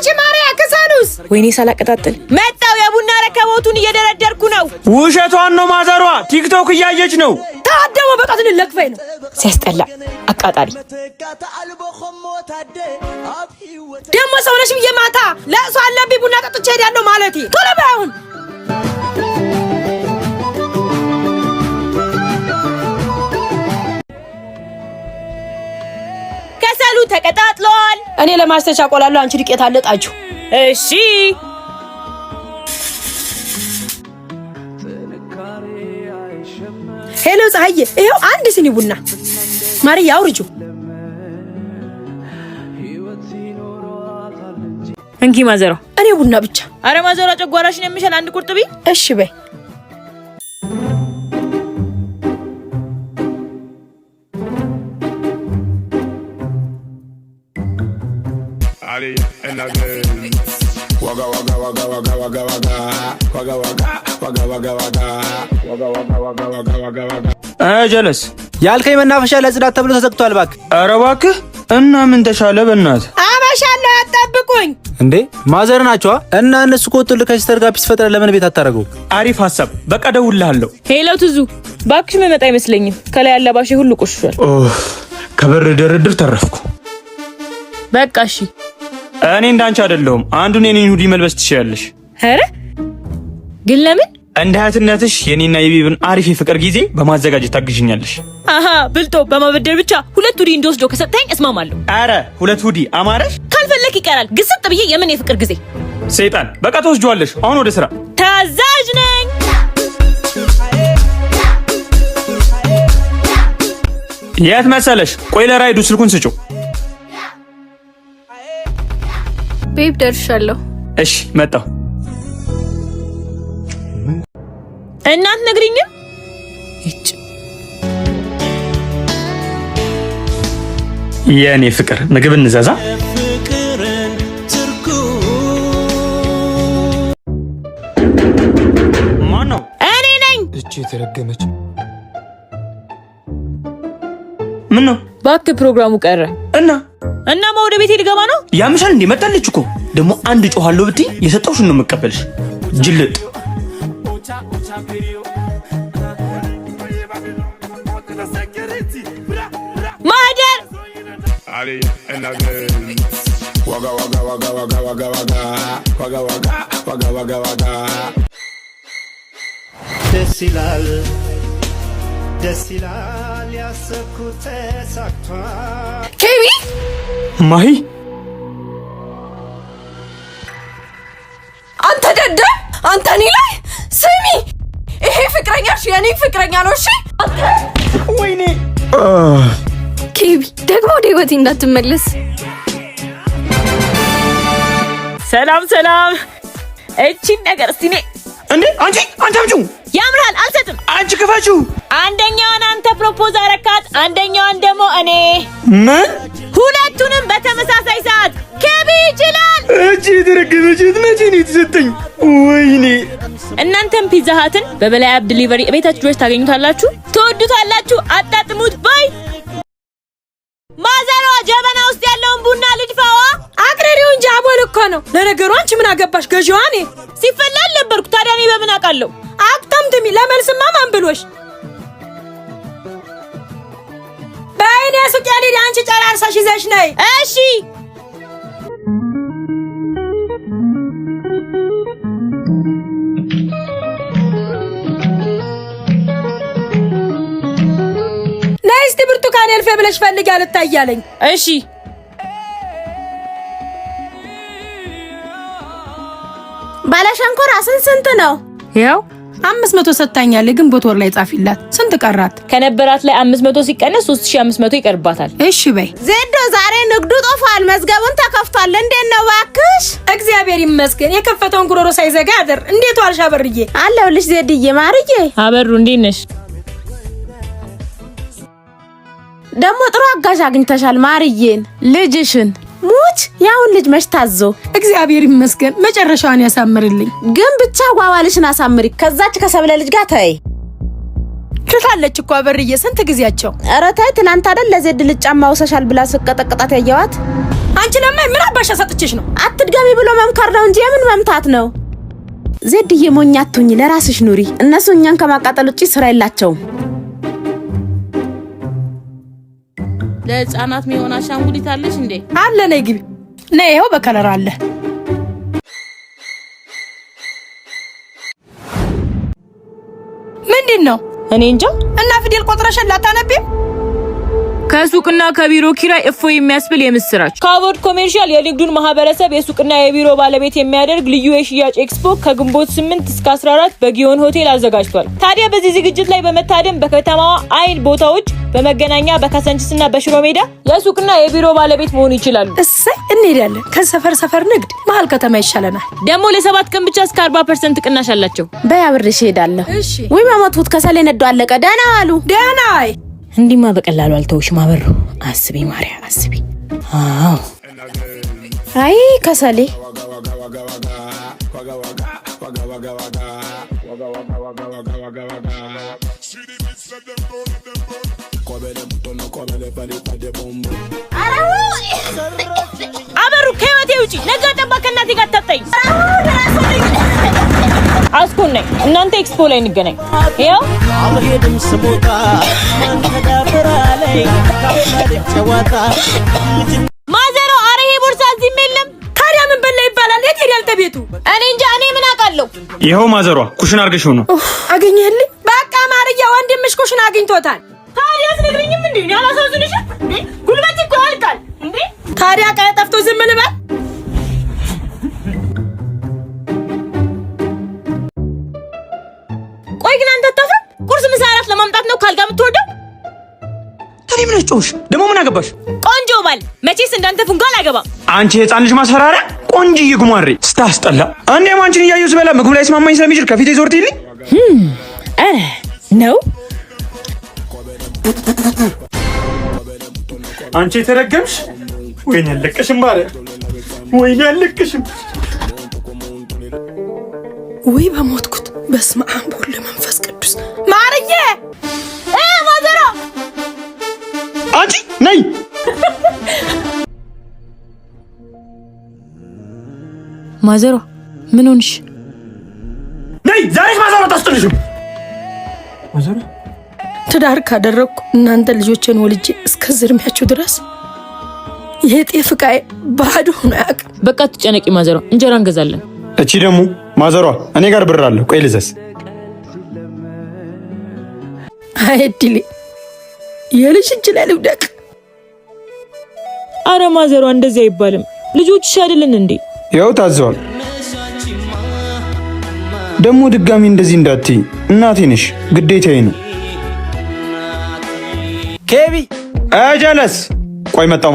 አንቺ ማሪያ ከሳኑስ ወይኔ ሳላቀጣጥል መጣው የቡና ረከቦቱን እየደረደርኩ ነው። ውሸቷን ነው ማዘሯ ቲክቶክ እያየች ነው። ታደሙ በቃ ልለክፈኝ ነው። ሲያስጠላ አቃጣሪ ደሞ ሰውነሽ ብዬ ማታ ለእሷ አለብኝ ቡና ጠጥቼ ሄዳለሁ ማለቴ ቶሎ ባይሁን ከሰሉ ተቀጣጥሏል። እኔ ለማስተቻ ቆላለሁ አንቺ ዱቄት አለጣችሁ። እሺ ሄሎ ፀሐዬ ይሄው አንድ ሲኒ ቡና ማርያ አውርጁ እንኪ ማዘሯ እኔ ቡና ብቻ። አረ ማዘሯ ጨጓራሽን የሚሻል አንድ ቁርጥ ቢ። እሺ በይ Ali and again. Waga waga waga waga waga waga waga waga waga waga waga. ጀለስ ያልከኝ መናፈሻ ለጽዳት ተብሎ ተዘግቷል። እባክህ ኧረ እባክህ እና ምን ተሻለ በእናትህ አመሻለሁ አጠብቁኝ እንዴ ማዘር ናቸው እና እነሱ ኮጥል ከሲስተር ጋር ፒስ ፈጥረ ለምን ቤት አታረገው? አሪፍ ሐሳብ በቃ ደውልልሃለሁ። ሄሎ ትዙ ባክሽ መመጣ አይመስለኝም ከላይ ያለ ባሽ ሁሉ ቆሽሿል። ከበር ድርድር ተረፍኩ። በቃ እሺ እኔ እንዳንቺ አይደለሁም አንዱን የኔን ሁዲ መልበስ ትችያለሽ። ኧረ ግን ለምን እንደ እህትነትሽ የኔና የቢብን አሪፍ የፍቅር ጊዜ በማዘጋጀት ታግዥኛለሽ። አሃ ብልጦ በማበደር ብቻ ሁለት ሁዲ እንደወስዶ ከሰጠኝ እስማማለሁ። አረ ሁለት ሁዲ አማረሽ ካልፈለክ ይቀራል ግስጥ ብዬ የምን የፍቅር ጊዜ ሰይጣን በቃ ተወስጇለሽ። አሁን ወደ ስራ ታዛዥ ነኝ። የት መሰለሽ? ቆይ ለራይዱ ስልኩን ስጪው። ቤብ ደርሻለሁ። እሺ መጣሁ። እናት ነግሪኝም እጭ የኔ ፍቅር ምግብ እንዘዛ። ማን ነው? እኔ ነኝ። እቺ ተረገመች። ምን ነው? እባክህ ፕሮግራሙ ቀረ እና ወደ ቤቴ ልገባ ነው። ያምሻል እንዴ? መጣለች እኮ ደግሞ አንድ ጮሃለሁ ብትይ የሰጠውሽን ነው የምቀበልሽ። ጅልጥ ማደር Ali and again. Waga waga waga waga waga waga waga waga waga waga. Desilal ያሰኩት ተሳክቷል። ኬቢ ማሂ አንተ ደደ አንተ እኔ ላይ ስሚ፣ ይሄ ፍቅረኛሽ የኔ ፍቅረኛ ነው። እሺ ወይኔ ኬቢ ደግሞ ወደ ህይወቴ እንዳትመለስ። ሰላም ሰላም። እቺን ነገር እስቲ ነኝ እንዴ አንቺ አምጪው። ያምራል አልሰጥም። አንቺ ክፈችው። አንደኛዋን አንተ ፕሮፖዝ አረካት፣ አንደኛዋን ደግሞ እኔ። ምን? ሁለቱንም በተመሳሳይ ሰዓት ኬቢ ይችላል። እቺ ተረገመች። መቼ ነው የተሰጠኝ? ወይኔ እናንተም ፒዛ ሃትን በበላይ አብ ዲሊቨሪ ቤታችሁ ድረስ ታገኙታላችሁ። ትወዱታላችሁ። አጣጥሙት። ባይ ማዘሯ ጀበና ውስጥ ያለውን ቡና ልድፋዋ። አቅረሪው እንጂ አቦል እኮ ነው። ለነገሩ አንቺ ምን አገባሽ? ገዢዋ እኔ ሲፈላል ነበርኩ። ታዲያ እኔ በምን አውቃለሁ? አቅተምትሚ ለመልስማ ማን ብሎሽ? በአይኔ ሱቅ ያለኝ አንቺ ጨራርሳሽ ይዘሽ ነይ። እሺ ነይስቲ ብርቱካን elfe ብለሽ ፈልጊ አልታያለኝ። እሺ ባለሸንኮራ ስንት ነው? ያው 500 ሰጣኛል። ግንቦት ወር ላይ ጻፊላት። ስንት ቀራት? ከነበራት ላይ 500 ሲቀነስ 3500 ይቀርባታል። እሺ በይ። ዜዶ ዛሬ ንግዱ ጦፋል፣ መዝገቡን ተከፍቷል። እንዴት ነው ባክሽ? እግዚአብሔር ይመስገን። የከፈተውን ጉሮሮ ሳይዘጋ አደር። እንዴት ዋልሽ አበርዬ? አለሁልሽ ዜድዬ። ማርዬ አበሩ እንዴት ነሽ? ደሞ ጥሩ አጋዥ አግኝተሻል ማርዬን። ልጅሽን ሙች ያውን ልጅ መሽታዞ እግዚአብሔር ይመስገን። መጨረሻውን ያሳምርልኝ። ግን ብቻ ጓዋልሽን አሳምሪ። ከዛች ከሰብለ ልጅ ጋር ተይ። ትላለች እኮ አበርዬ ስንት ጊዜያቸው። ኧረ ታይ ትናንት አይደል ለዜድ ልጫማ ወሰሻል ብላ ስቀጠቅጣት ያየዋት። አንቺ ለምን ምን አባሻ ሰጥቼሽ ነው? አትድገሚ ብሎ መምከር ነው እንጂ የምን መምታት ነው? ዜድዬ ሞኝ አትሁኝ፣ ለራስሽ ኑሪ። እነሱ እኛን ከማቃጠል ውጪ ስራ የላቸውም። ለህፃናት የሚሆን አሻንጉሊት አለሽ እንዴ? አለ ነይ ግቢ ነይ፣ ይኸው በከለር አለ። ምንድን ነው? እኔ እንጃ። እና ፊደል ቆጥረሽ ላታነቢም? ከሱቅና ከቢሮ ኪራይ እፎይ የሚያስብል የምስራች። ካቦድ ኮሜርሻል የንግዱን ማህበረሰብ የሱቅና የቢሮ ባለቤት የሚያደርግ ልዩ የሽያጭ ኤክስፖ ከግንቦት 8 እስከ 14 በጊዮን ሆቴል አዘጋጅቷል። ታዲያ በዚህ ዝግጅት ላይ በመታደም በከተማዋ አይን ቦታዎች በመገናኛ በካሳንቺስና በሽሮ ሜዳ የሱቅና የቢሮ ባለቤት መሆን ይችላሉ። እሰይ እንሄዳለን። ከሰፈር ንግድ መሀል ከተማ ይሻለናል። ደግሞ ለ7 ቀን ብቻ እስከ 40% ቅናሽ አላቸው። በያብርሽ ሄዳለሁ። እሺ ወይ ማማቱት ከሰሌ ነዶ አለቀ። ደህና ዋሉ። ደህና አይ እንዲማ በቀላሉ አልተውሽም። አበሩ አስቢ ማርያ አስቢ። አዎ አይ ከሰሌ አበሩ ከህይወቴ ውጪ ነገ ጠባ ከእናቴ ጋር ታጣኝ። አስኩን ነኝ። እናንተ ኤክስፖ ላይ እንገናኝ። ያው አልሄድም ስሞታ አንተዳበራ ላይ ካፈለጨዋታ ማዘሮ አረሄ ቦርሳ እዚህም የለም። ታዲያ ምን በላ ይባላል? የት ሄዳል ተቤቱ? እኔ እንጃ። እኔ ምን አውቃለሁ? ይኸው ማዘሯ ኩሽን አርገሽው ነው። አገኘህልኝ? በቃ ማርያ ወንድምሽ ኩሽን አግኝቶታል። ታዲያ አትነግሪኝም እንዴ? እኔ አላሳዝንሽም እንዴ? ጉልበት እኮ ያልቃል እንዴ? ታዲያ ቀጠፍቶ ዝም ልበል? ቆይ ግን አንተ አታፍርም? ቁርስ ምሳ እራት ለማምጣት ነው ካልጋ የምትወርደው? ታዲያ ምን አጨውሽ? ደግሞ ምን አገባሽ? ቆንጆ ባል መቼስ እንዳንተ ፉንጋ አላገባም። አንቺ የህፃን ልጅ ማስፈራሪያ ቆንጆዬ ጉማሬ ስታስጠላ። አንዴም አንቺን እያየሁ ስበላ ምግብ ላይ ስማማኝ ስለሚችል ከፊቴ ዞርትይልኝ አረ ነው አንቺ የተረገምሽ። ወይኔ ያለቅሽም ማርያ፣ ወይኔ ያለቅሽም። ወይ በሞትኩት። በስመ አብ ወወልድ ወመንፈስ ቅዱስ። ማርዬ ማዘሮ አንቺ ነይ። ማዘሮ ምን ሆንሽ? ነይ ዛሬስ ማዘሮ ታስጥልሽም። ማዘሮ ትዳር ካደረኩ እናንተ ልጆችን ወልጄ እስከ ዝርሚያችሁ ድረስ ይሄ ጤፍ ዕቃዬ ባዶ ሆኖ አያውቅም። በቃ ትጨነቂ ማዘሮ፣ እንጀራ እንገዛለን። እቺ ደግሞ ማዘሯ እኔ ጋር ብር አለ። ቆይ ልዘዝ። አይድሊ የልጅ እጅ ላይ ልውደቅ። አረ ማዘሯ እንደዚህ አይባልም። ልጆችሽ አይደልን እንዴ? ያው ታዘዋል። ደግሞ ድጋሚ እንደዚህ እንዳትይ። እናቴ ነሽ፣ ግዴታዬ ነው። ኬቢ አጀለስ ቆይ መጣው።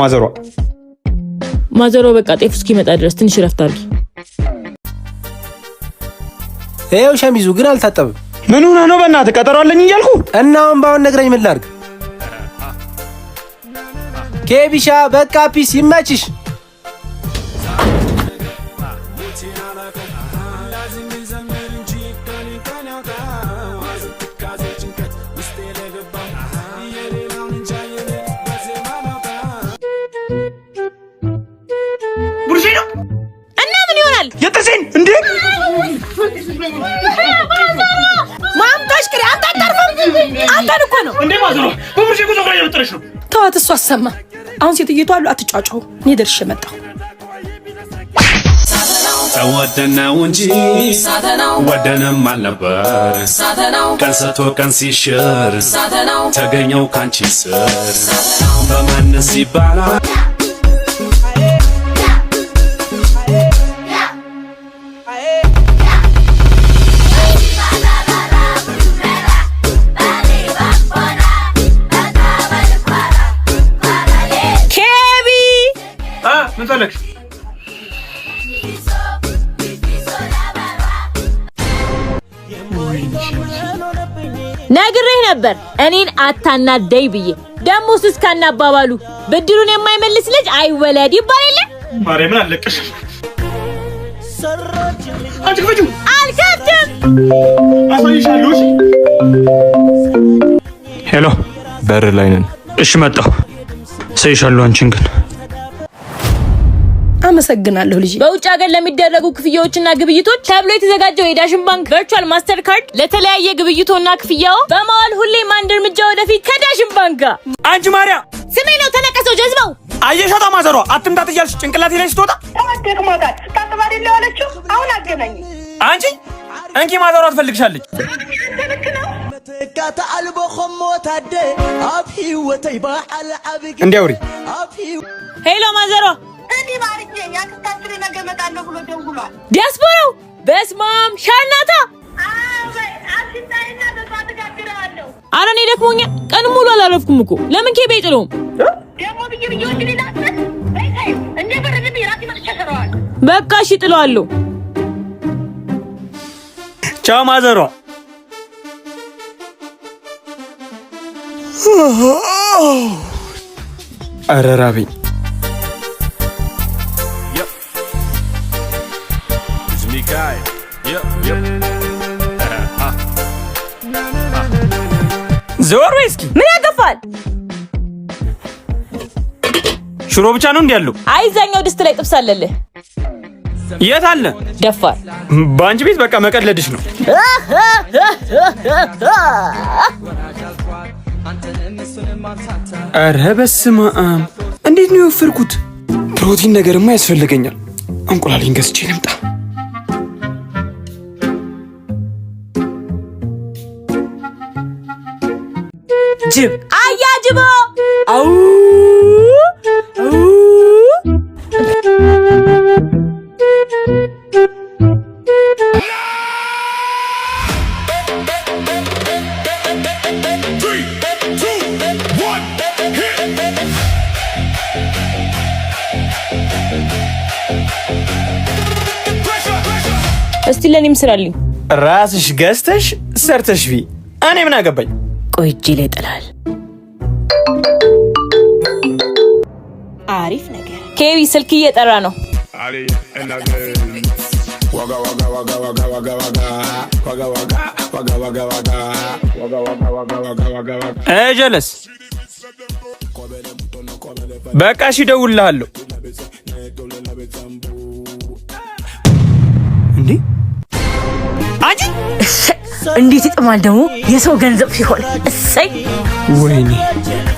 ማዘሯ በቃ ጤፍ እስኪመጣ ድረስ ትንሽ ረፍት አድርጊ። ይኸው ሸሚዙ ግን አልታጠብም። ምን ሆነ ነው? በእናትህ ቀጠሮ አለኝ እያልኩ እና አሁን ባውን ነግረኝ ምን ላድርግ? ኬቢሻ በቃ ፒስ ይመችሽ። ቡርሺ ነው እና ምን ይሆናል? የጥርሴን እንዴ ማምጣሽ ቅሪ አንተ አታርፈም። አንተን እኮ ነው እንዴ ማዘሯ በቡርሺ ጉዞ ጋር የምጥርሽ ነው። ተዋት፣ እሱ አሰማ። አሁን ሴትዮቱ አሉ አትጫጫው። እኔ ደርሼ መጣሁ። ተወደነው እንጂ ወደንም አልነበር። ቀን ሰቶ ቀን ሲሽር ተገኘው ካንቺ ስር በማንስ ይባላል ምን ፈለግሽ? ነግሬህ ነበር እኔን አታናደይ ብዬ። ደሞስ እስካናባባሉ ብድሩን የማይመልስ ልጅ አይወለድ ይባል የለ። ማርያምን አለቀሽ። አንቺ ክፈቹ። አልከፍትም። አሳይሻለሁ። ሄሎ፣ በር ላይ ነን። እሺ መጣሁ። አሳይሻለሁ። አንቺን ግን አመሰግናለሁ ልጅ። በውጭ ሀገር ለሚደረጉ ክፍያዎችና ግብይቶች ተብሎ የተዘጋጀው የዳሽን ባንክ ቨርቹዋል ማስተር ካርድ ለተለያየ ግብይቶና ክፍያው በመዋል ሁሌም አንድ እርምጃ ወደፊት ከዳሽን ባንክ ጋር። አንቺ ማርያም ስሜ ነው ተነቀሰው ጀዝባው። አየሻታ ማዘሯ አትምጣት እያልሽ ጭንቅላቴ ላይ ስትወጣ ደክሞታል። ስታጥባሪ ለዋለችው አሁን አገናኝ። አንቺ እንኪ ማዘሯ ትፈልግሻለች። ተካታ አልቦ ኸሞታደ አብ ህይወተይ ባዓል አብግ እንዲያውሪ። ሄሎ ማዘሯ እኔ ባርኬ ያክታትሪ ነገ መጣለሁ ብሎ ደውሏል። ዲያስፖራው በስማም ሻርናታ አሲታይና ተሳትጋግራለሁ። ኧረ እኔ ደክሞኛል። ቀን ሙሉ አላረፍኩም እኮ ለምን ኬቤ ጥሎም ደሞ ብዬ ወንድ ሊላስት በይ እንደ በረግብ ይራት ይመጥቻለዋል። በቃ እሺ ጥለዋለሁ። ቻው ማዘሯ። ኧረ ራበኝ። ዘወር በይ እስኪ። ምን ያገፋል? ሽሮ ብቻ ነው እንዴ ያለው? አይዛኛው ድስት ላይ ጥብስ አለልህ። የት አለ? ደፋር። በአንቺ ቤት በቃ መቀለድሽ ነው። ኧረ በስመ አብ! እንዴት ነው የወፈርኩት? ፕሮቲን ነገርማ ያስፈልገኛል። እንቁላሌን ገዝቼ ልምጣ። ጅብ አያጅቦ አው እስቲ ለኔም ስራልኝ። ራስሽ ገዝተሽ ሰርተሽ ቢ እኔ ምን አገባኝ? ቆይ እጄ ላይ ጥላል። አሪፍ ነገር። ኬቢ ስልክ እየጠራ ነው። ጀለስ በቃ እሺ እደውልልሃለሁ። እንዴ አንቺ እንዴት ይጥማል ደግሞ የሰው ገንዘብ ሲሆን። እሰይ ወይኔ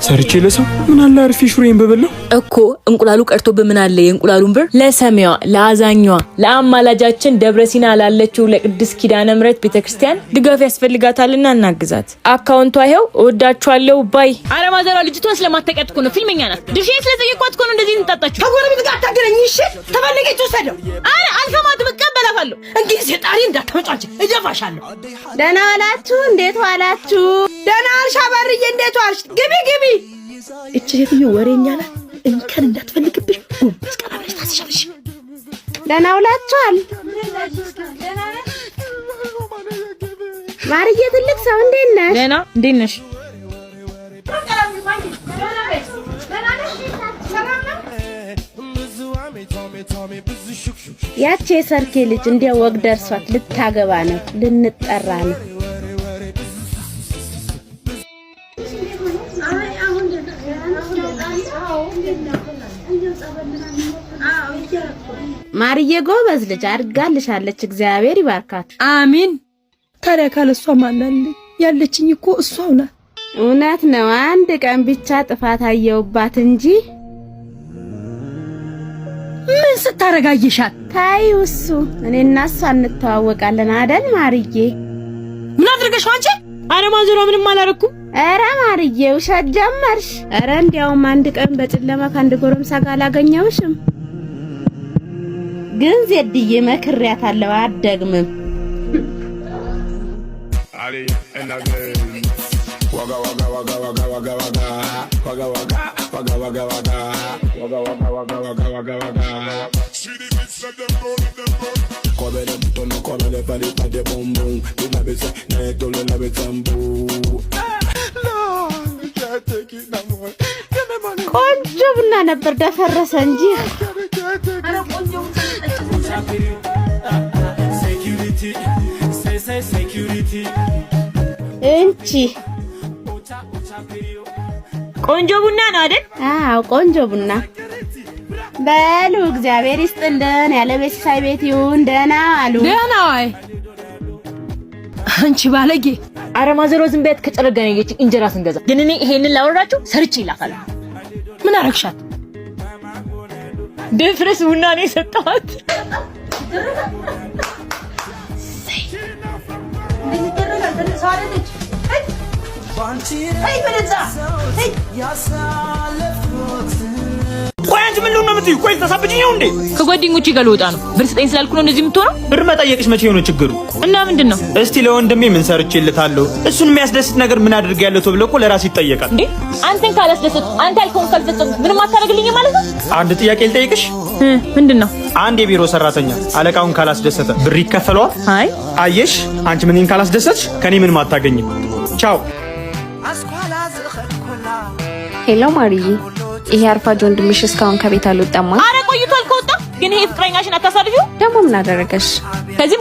ሰርቼ ለሰው ምን አለ አርፌ ሽሮዬን በበላው እኮ። እንቁላሉ ቀርቶ በምን አለ የእንቁላሉን ብር ለሰሚዋ ለአዛኛዋ ለአማላጃችን ደብረ ሲና ላለችው ለቅድስት ኪዳነ ምሕረት ቤተክርስቲያን ድጋፍ ያስፈልጋታልና እናግዛት። አካውንቷ ይሄው። እወዳችኋለሁ ባይ። አረ ማዘሯ ልጅቷን ስለማታውቂያት እኮ ነው ፊልመኛ ናት። ድርሼን ስለጠየኳት እኮ ነው እንደዚህ እንጣጣችሁ። ከጎረቤት ጋር አታገናኝ እሺ። ተፈልገች ወሰደው። አረ አልሰማትም፣ እቀበላታለሁ። እንግዲህ ሴጣሪ እንዳታመጫጭ እጀፋሻለሁ። ደህና ዋላችሁ? እንዴት ዋላችሁ? ደህና ዋልሽ አበርዬ? እንዴት ዋልሽ? ግቢ ግቢ። እቺ ሴትዮ ወሬኛ ናት። እንከን እንዳትፈልግብሽ ጎንበስ ቀና ብለሽ ታስሻለሽ። ደህና ውላችኋል? ማርዬ ትልቅ ሰው እንዴት ነሽ? ደህና እንዴት ነሽ? ያቺ የሰርኬ ልጅ እንዲያው ወግ ደርሷት ልታገባ ነው፣ ልንጠራ ነው። ማርዬ ጎበዝ ልጅ አድጋልሻለች። እግዚአብሔር ይባርካት። አሚን። ታዲያ ካለሷ ማናለኝ? ያለችኝ እኮ እሷው ናት። እውነት ነው። አንድ ቀን ብቻ ጥፋት አየውባት እንጂ ምን ስታረጋይሻት? ታዩ እሱ እኔና እሷ እንተዋወቃለን አይደል ማርዬ? ምን አድርገሽው አንቺ? አረ ማዘሯ ምንም አላረኩም። አረ ማርዬ ውሸት ጀመርሽ። አረ እንዲያውም አንድ ቀን በጨለማ ከአንድ ጎረምሳ ጋር አላገኘውሽም። ግን ዜድዬ መክሬያታለሁ አትደግምም። ቆንጆ ቡና ነበር ደፈረሰ እንጂ። እንቺ ቆንጆ ቡና ነው አይደል? አዎ ቆንጆ ቡና። በሉ እግዚአብሔር ይስጥልን። ያለ ቤተሰብ ቤት ይሁን። ደህና አሉ። ደህና ዋይ አንቺ ባለጌ። ኧረ ማዘሮ ዝም በያት። ከጨረገነች እንጀራ ስንገዛ ግን እኔ ይሄንን ላወራችሁ ሰርቼ ይላፋል። ምን አረግሻት? ድፍረስ ቡና ነው የሰጠኋት። ቆይ አንቺ ምን ነው የምትይው? ቆይ ተሳብጂኝ ነው እንዴ? ከጓደኞቼ ጋር ልወጣ ነው። ብር ስጠኝ ስላልኩ ነው እንደዚህ የምትሆነው? ብር መጠየቅሽ መቼ ነው ችግሩ? እና ምንድነው? እስቲ ለወንድሜ ምን ሰርቼልታለሁ? እሱን የሚያስደስት ነገር ምን አድርጌያለሁ ተብሎ እኮ ለራስ ይጠየቃል እንዴ? አንተን ካላስደሰት አንተ ያልከውን ካልፈጸምኩ ምንም አታደርግልኝ ማለት ነው? አንድ ጥያቄ ልጠይቅሽ። ምንድነው? አንድ የቢሮ ሰራተኛ አለቃውን ካላስደሰተ ብር ይከፈለዋል? አይ አየሽ፣ አንቺ ምንን ካላስደሰትሽ ከኔ ምንም አታገኝም። ቻው። ሄሎ ማርዬ፣ ይሄ አርፋጅ ወንድምሽ እስካሁን ከቤት አልወጣም? አረ ቆይቷል ከወጣ። ግን ይሄ ፍቅረኛሽን አታሳርፊው? ደግሞ ምን አደረገሽ?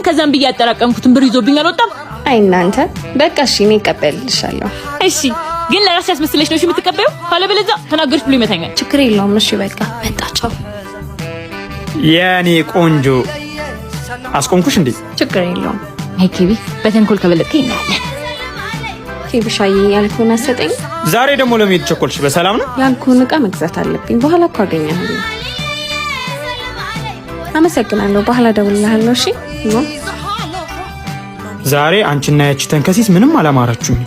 ከዛም ብዬ ያጠራቀምኩትን ብር ይዞብኝ አልወጣም። አይ እናንተ በቃ እሺ፣ እኔ እቀበልልሻለሁ። እሺ፣ ግን ለራስሽ ያስመስለሽ ነው የምትቀበዩ? ካለበለዚያ ተናገርሽ ብሎ ይመታኛል። ችግር የለውም። እሺ በቃ መጣቸው። የኔ ቆንጆ አስቆምኩሽ እንዴ? ችግር የለውም። አይ ኬቢ፣ በተንኮል ከበለጥከኝ እናያለን። ኬብሻዬ ያልኩህን አሰጠኝ። ዛሬ ደግሞ ለምን ቸኮልሽ? በሰላም ነው? ያልኩህን ዕቃ መግዛት አለብኝ። በኋላ እኮ አገኛለሁ። አመሰግናለሁ። በኋላ እደውልልሃለሁ። እሺ። ዛሬ አንቺና ያቺ ተንከሲስ ምንም አላማራችሁም።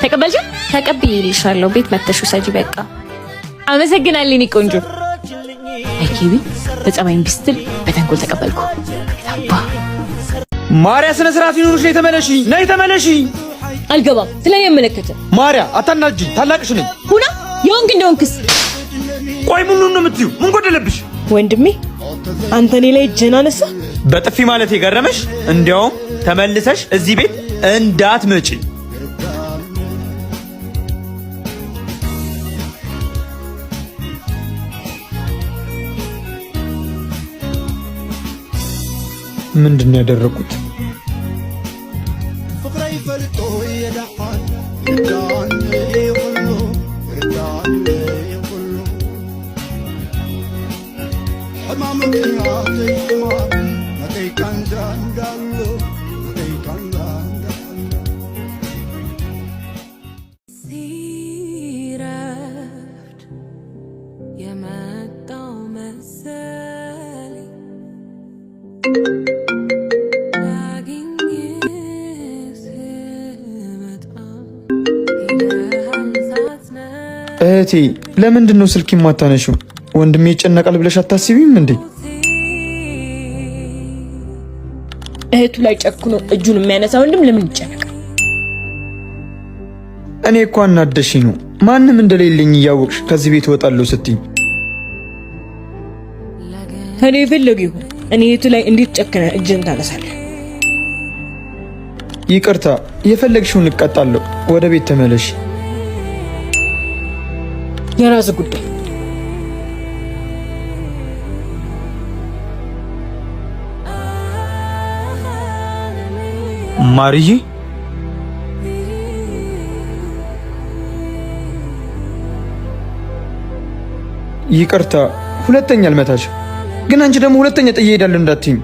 ተቀበልሽ? ተቀብዬልሻለሁ። ቤት መተሽ ውሰጂ። በቃ አመሰግናለሁ የኔ ቆንጆ። አይ ኬቢ፣ በጸባይም ቢስትል በተንኮል ተቀበልኩ። ታባ ማርያ፣ ስነ ስርዓት ይኑርሽ። ነይ ተመለሺ። አልገባም። ስለኔ ያመለከተ ማርያ፣ አታናጂ። ታላቅሽ ነኝ። ሁና የወንክ እንደወንክስ። ቆይ ምን ነው የምትዩ? ምን ጎደለብሽ? ወንድሜ አንተ እኔ ላይ እጅህን አነሳ። በጥፊ ማለት የገረመሽ? እንዲያውም ተመልሰሽ እዚህ ቤት እንዳትመጪ። ምንድን ያደረኩት? እህቴ ለምንድን ነው ስልክ የማታነሺው? ወንድሜ ይጨነቃል ብለሽ አታስቢም እንዴ? እህቱ ላይ ጨክኖ እጁን የሚያነሳ ወንድም ለምን ይጨነቃል? እኔ እኮ አናደሽኝ ነው። ማንም እንደሌለኝ እያወቅሽ ከዚህ ቤት እወጣለሁ ስትይ። እኔ የፈለገ ይሁን፣ እኔ እህቱ ላይ እንዴት ጨክነ እጅን ታነሳለህ? ይቅርታ፣ የፈለግሽውን እቀጣለሁ። ወደ ቤት ተመለሽ። የራስ ጉዳይ። ማርዬ፣ ይቅርታ፣ ሁለተኛ አልመታሽ። ግን አንቺ ደግሞ ሁለተኛ ጥዬ እሄዳለሁ እንዳትይኝ።